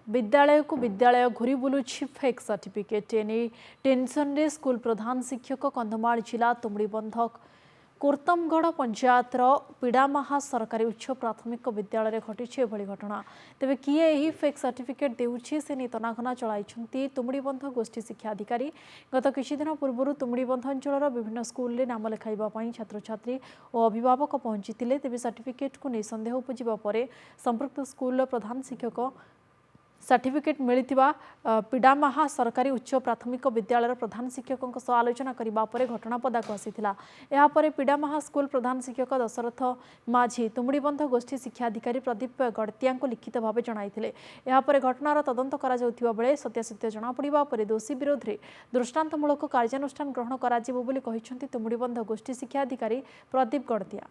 विद्यालय को विद्यालय घुरी बुलुछि फेक सर्टिफिकेट एने टेंशन रे स्कूल प्रधान शिक्षक कंधमाल जिला तुमड़ीबंध कोर्तमगढ़ पंचायतर पीड़ामाहा सरकारी उच्च प्राथमिक विद्यालय घटी एभली घटना तेबे किए यही फेक सर्टिफिकेट देउछि से नहीं तनाघना चलाई तुमड़ीबंध गोष्ठी शिक्षा अधिकारी गत किछि दिन पूर्व तुमड़ीबंध अंचल विभिन्न स्कूल नाम लेखाइबा छात्र छात्री और अभिभावक पहुंची तेबे सर्टिफिकेट को नहीं सन्देह उपजिबा परे संपृक्त स्कूल प्रधान शिक्षक सर्टिफिकेट मिलिथिबा पीड़ामाहा सरकारी उच्च प्राथमिक विद्यालय प्रधान शिक्षकों सह आलोचना करबा परे घटना पदाक आसीथिला। एहा परे पीड़ामाहा स्कूल प्रधान शिक्षक दशरथ माझी तुमड़ीबंध गोष्ठी शिक्षा अधिकारी प्रदीप गड़तिया लिखित भाव जणाइथिले। एहा परे घटनार तदंत करा जाउथिबा बेले सत्यासत्य जणा पड़िबा परे दोषी विरोध में दृष्टांतमूलक कार्यानुष्ठान ग्रहण कराजिबो बोली कहिसंती तुमड़ीबंध गोष्ठी शिक्षा अधिकारी प्रदीप गड़तिया।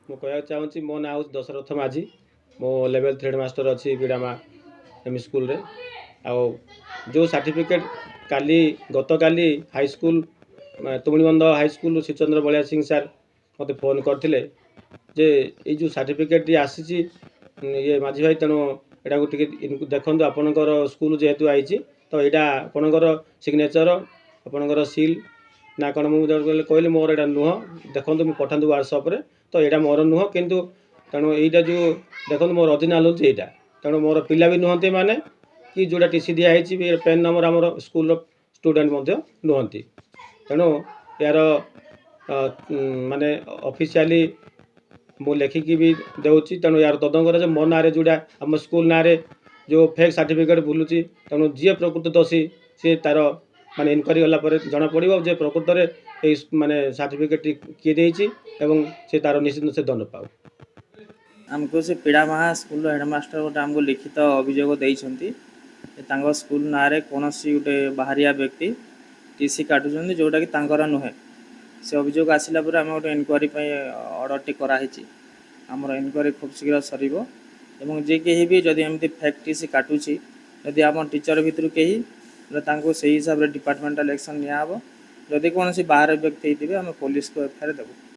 मु कह चाहूँगी मो ना हूँ दशरथ माझी मो लेवल 3 मास्टर अच्छी पीड़ामा एम स्कूल रे आ जो सर्टिफिकेट काली गत काली high school Tumdibandh high school Shrichandra Baliya Singh sir मत फोन करते जे ये जो सर्टिफिकेट आसी ये माझी भाई तेणु यहाँ टे देखो आपणकर स्कूल जेहेतु आई तो यहाँ आपणकर सिग्नेचर आपणकर सील ना कौन मुझे कहली मोर यहाँ नुह देखो मुझे पठातु व्हाट्सअप तो यहाँ मोर नुह किंतु तेणु यहाँ जो देखो मोर ओरिजिनाल हूँ यहाँ तेणु मोर पिला भी नुहति माने कि जोड़ा टीसी दिखाई पेन नंबर आमर स्कूल स्टूडेंट नुहति तेणु यार माने ऑफिशियली मु लेखिकी भी देउची तेणु यार तदंत कर मो ना जोड़ा आम स्कूल ना जो फेक सर्टिफिकेट बुलूची तेणु जी प्रकृत दोषी सी तार माने इनक्वारी गला जना पड़ो जे प्रकृत में माने सर्टिफिकेट किए देछि एवं से तार निश्चित से दंड पाऊ। आमको से पीड़ामाहा स्कूल हेडमास्टर गोटे आमको लिखित अभियोग देइछंती स्कूल ना कौन गोटे बाहरिया व्यक्ति टीसी काटुचंती जोटा कि तांकर नुहे से अभियोग आसिला पर आम गोटे इनक्वारी ऑर्डर टी कराही आमर इनक्वारी खूब शीघ्र सरिबो एवं जे कहीं भी जदि एमती फेक टीसी काटुची यदि आम टीचर भितर कहीं से हिसाब से डिपार्टमेंटल एक्शन निया जदि कौन बाहर व्यक्ति होते आम पुलिस को एफआईआर देबू।